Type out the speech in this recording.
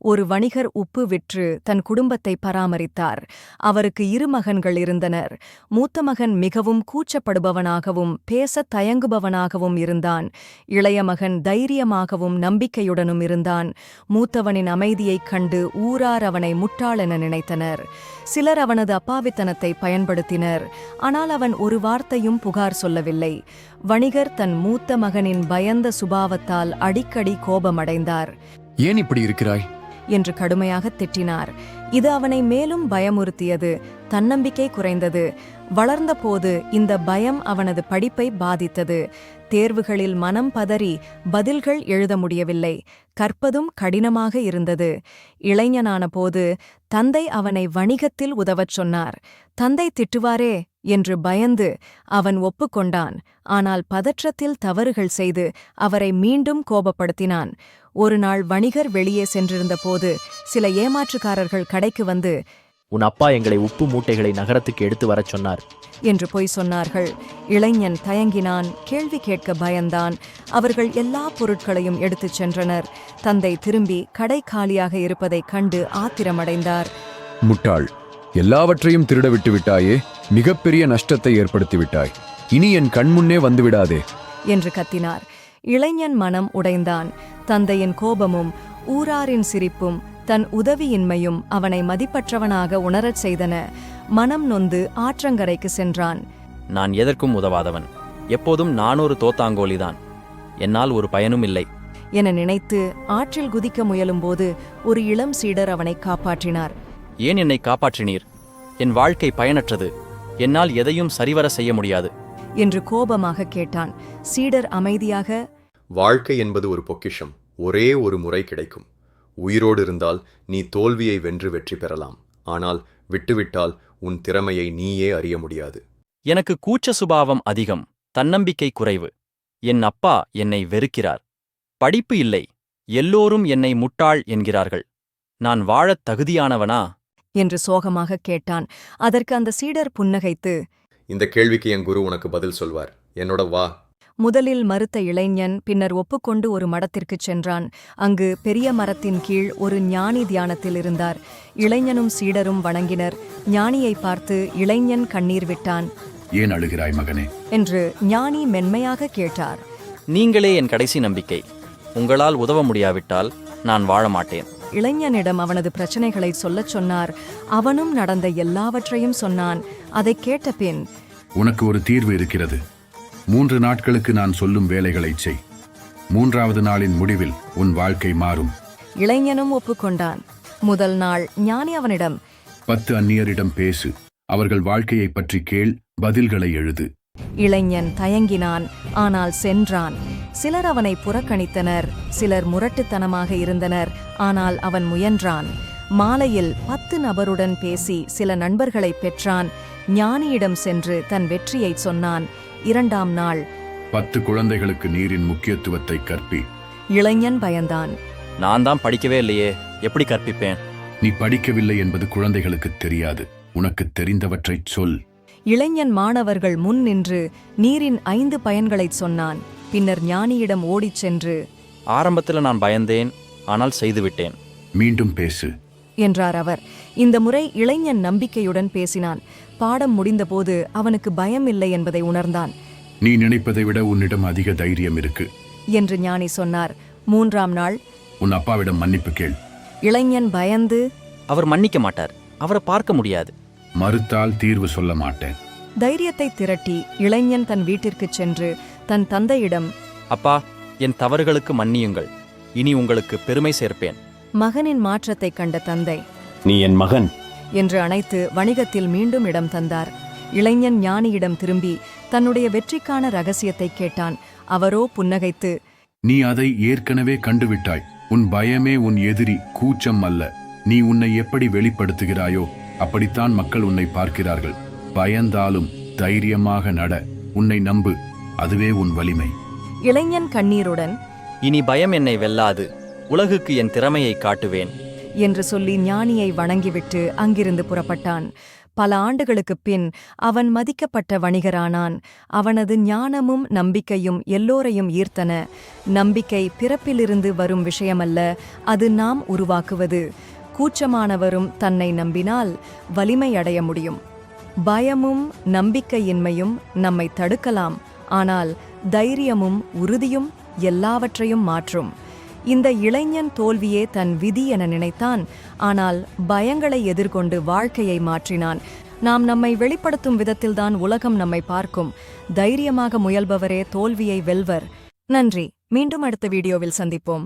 ஒரு வணிகர் உப்பு விற்று தன் குடும்பத்தை பராமரித்தார். அவருக்கு 2 மகன்கள் இருந்தனர். மூத்த மகன் மிகவும் கூச்சப்படுபவனாகவும் பேசத் தயங்குபவனாகவும் இருந்தான். இளைய மகன் தைரியமாகவும் நம்பிக்கையுடனும் இருந்தான். மூத்தவனின் அமைதியைக் கண்டு ஊரார் அவனை முட்டாளென நினைத்தனர். சிலர் அவனது அப்பாவித்தனத்தை பயன்படுத்தினர். ஆனால் அவன் ஒரு வார்த்தையும் புகார் சொல்லவில்லை. வணிகர் தன் மூத்த மகனின் பயந்த சுபாவத்தால் அடிக்கடி கோபமடைந்தார். ஏன் இப்படி இருக்கிறாய் என்று கடுமையாகத் திட்டினார். இது அவனை மேலும் பயமுறுத்தியது. தன்னம்பிக்கை குறைந்தது. வளர்ந்தபோது இந்த பயம் அவனது படிப்பை பாதித்தது. தேர்வுகளில் மனம் பதறி பதில்கள் எழுத முடியவில்லை. கற்பதும் கடினமாக இருந்தது. இளைஞனான போது தந்தை அவனை வணிகத்தில் உதவச் சொன்னார். தந்தை திட்டுவாரே என்று பயந்து அவன் ஒப்புக்கொண்டான். ஆனால் பதற்றத்தில் தவறுகள் செய்து அவரை மீண்டும் கோபப்படுத்தினான். ஒரு நாள் வணிகர் வெளியே சென்றிருந்த போது சில ஏமாற்றுக்காரர்கள் கடைக்கு வந்து, உன் அப்பா எங்களை உப்பு மூட்டைகளை நகரத்துக்கு எடுத்து வரச் சொன்னார் என்று பொய் சொன்னார்கள். இளைஞன் தயங்கினான். கேள்வி கேட்க பயந்தான். அவர்கள் எல்லா பொருட்களையும் எடுத்துச் சென்றனர். தந்தை திரும்பி கடை காலியாக இருப்பதைக் கண்டு ஆத்திரமடைந்தார். முட்டாள், எல்லாவற்றையும் திருட விட்டு விட்டாயே, மிகப்பெரிய நஷ்டத்தை ஏற்படுத்தி விட்டாய். இனி என் கண்முன்னே வந்துவிடாதே என்று கத்தினார். இளைஞன் மனம் உடைந்தான். தந்தையின் கோபமும் ஊராரின் சிரிப்பும் தன் உதவியின்மையும் அவனை மதிப்பற்றவனாக உணரச் செய்தன. மனம் நொந்து ஆற்றங்கரைக்கு சென்றான். நான் எதற்கும் உதவாதவன். எப்போதும் நான் ஒரு தோத்தாங்கோலிதான். என்னால் ஒரு பயனும் இல்லை என நினைத்து ஆற்றில் குதிக்க முயலும்போது ஒரு இளம் சீடர் அவனை காப்பாற்றினார். ஏன் என்னை காப்பாற்றினீர்? என் வாழ்க்கை பயனற்றது. என்னால் எதையும் சரிவர செய்ய முடியாது என்று கோபமாக கேட்டான். சீடர் அமைதியாக, வாழ்க்கை என்பது ஒரு பொக்கிஷம். ஒரே ஒரு முறை கிடைக்கும். உயிரோடு இருந்தால் நீ தோல்வியை வென்று வெற்றி பெறலாம். ஆனால் விட்டுவிட்டால் உன் திறமையை நீயே அறிய முடியாது. எனக்கு கூச்ச சுபாவம் அதிகம், தன்னம்பிக்கை குறைவு. என் அப்பா என்னை வெறுக்கிறார். படிப்பு இல்லை. எல்லோரும் என்னை முட்டாள் என்கிறார்கள். நான் வாழத் தகுதியானவனா என்று சோகமாக கேட்டான். அதற்கு அந்த சீடர் புன்னகைத்து, இந்த கேள்விக்கு என் குரு உனக்கு பதில் சொல்வார். என்னோட வா. முதலில் மறுத்த இளைஞன் பின்னர் ஒப்புக்கொண்டு ஒரு மடத்திற்குச் சென்றான். அங்கு பெரிய மரத்தின் கீழ் ஒரு ஞானி தியானத்தில் இருந்தார். இளைஞனும் சீடரும் வணங்கினர். ஞானியை பார்த்து இளைஞன் கண்ணீர் விட்டான். ஏன் அழுகிறாய் மகனே என்று ஞானி மென்மையாக கேட்டார். நீங்களே என் கடைசி நம்பிக்கை. உங்களால் உதவ முடியாவிட்டால் நான் வாழ மாட்டேன். இளைஞனிடம் அவனது பிரச்சனைகளை சொல்லச் சொன்னார். அவனும் நடந்த எல்லாவற்றையும் சொன்னான். அதைக் கேட்ட பின், உனக்கு ஒரு தீர்வு இருக்கிறது. 3 நாட்களுக்கு நான் சொல்லும் வேலைகளைச் செய். 3வது நாளின் முடிவில் உன் வாழ்க்கை மாறும். இளைஞனும் ஒப்புக்கொண்டான். முதல் நாள் ஞானி அவனிடம், 10 அந்நியரிடம் பேசு. அவர்கள் வாழ்க்கையைப் பற்றி கேள். பதில்களை எழுது. இளைஞன் தயங்கினான். ஆனால் சென்றான். சிலர் அவனை புறக்கணித்தனர். சிலர் முரட்டுத்தனமாக இருந்தனர். ஆனால் அவன் முயன்றான். மாலையில் 10 நபருடன் பேசி சில நண்பர்களை பெற்றான். ஞானியிடம் சென்று தன் வெற்றியைச் சொன்னான். 2ஆம் நாள் 10 குழந்தைகளுக்கு நீரின் முக்கியத்துவத்தை கற்பி. இளைஞன் பயந்தான். நான் தான் படிக்கவே இல்லையே, எப்படி கற்பிப்பேன்? நீ படிக்கவில்லை என்பது குழந்தைகளுக்கு தெரியாது. உனக்கு தெரிந்தவற்றைச் சொல். இளைஞன் மாணவர்கள் முன் நின்று நீரின் 5 பயன்களைச் சொன்னான். பின்னர் ஞானியிடம் ஓடிச் சென்று, ஆரம்பத்தில் நான் பயந்தேன், ஆனால் செய்துவிட்டேன். மீண்டும் பேசு என்றார் அவர். இந்த முறை இளைஞன் நம்பிக்கையுடன் பேசினான். பாடம் முடிந்தபோது அவனுக்கு பயம் இல்லை என்பதை உணர்ந்தான். நீ நினைப்பதை விட உன்னிடம் அதிக தைரியம் இருக்கு என்று ஞானி சொன்னார். 3ஆம் நாள் உன் அப்பாவிடம் மன்னிப்பு கேள். இளைஞன் பயந்து, அவர் மன்னிக்க மாட்டார். அவரை பார்க்க முடியாது. மறுத்தால் தீர்வு சொல்ல மாட்டேன். தைரியத்தை திரட்டி இளைஞன் தன் வீட்டிற்குச் சென்று தன் தந்தையிடம், அப்பா, என் தவறுகளுக்கு மன்னியுங்கள். இனி உங்களுக்கு பெருமை சேர்ப்பேன். மகனின் மாற்றத்தைக் கண்ட தந்தை, நீ என் மகன் என்று அணைத்து வணிகத்தில் மீண்டும் இடம் தந்தார். இளைஞன் ஞானியிடம் திரும்பி தன்னுடைய வெற்றிக்கான ரகசியத்தை கேட்டான். அவரோ புன்னகைத்து, நீ அதை ஏற்கனவே கண்டுவிட்டாய். உன் பயமே உன் எதிரி, கூச்சம் அல்ல. நீ உன்னை எப்படி வெளிப்படுத்துகிறாயோ அப்படித்தான் மக்கள் உன்னை பார்க்கிறார்கள். பயந்தாலும் தைரியமாக நட. உன்னை நம்பு. அதுவே உன் வலிமை. இளைஞன் கண்ணீருடன், இனி பயம் என்னை வெல்லாது. உலகுக்கு என் திறமையை காட்டுவேன் என்று சொல்லி ஞானியை வணங்கிவிட்டு அங்கிருந்து புறப்பட்டான். பல ஆண்டுகளுக்குப் பின் அவன் மதிக்கப்பட்ட வணிகரானான். அவனது ஞானமும் நம்பிக்கையும் எல்லோரையும் ஈர்த்தன. நம்பிக்கை பிறப்பிலிருந்து வரும் விஷயமல்ல, அது நாம் உருவாக்குவது. கூச்சமானவரும் தன்னை நம்பினால் வலிமை அடைய முடியும். பயமும் நம்பிக்கையின்மையும் நம்மை தடுக்கலாம், ஆனால் தைரியமும் உறுதியும் எல்லாவற்றையும் மாற்றும். இந்த இளைஞன் தோல்வியே தன் விதி என நினைத்தான், ஆனால் பயங்களை எதிர்கொண்டு வாழ்க்கையை மாற்றினான். நாம் நம்மை வெளிப்படுத்தும் விதத்தில்தான் உலகம் நம்மை பார்க்கும். தைரியமாக முயல்பவரே தோல்வியை வெல்வர். நன்றி. மீண்டும் அடுத்த வீடியோவில் சந்திப்போம்.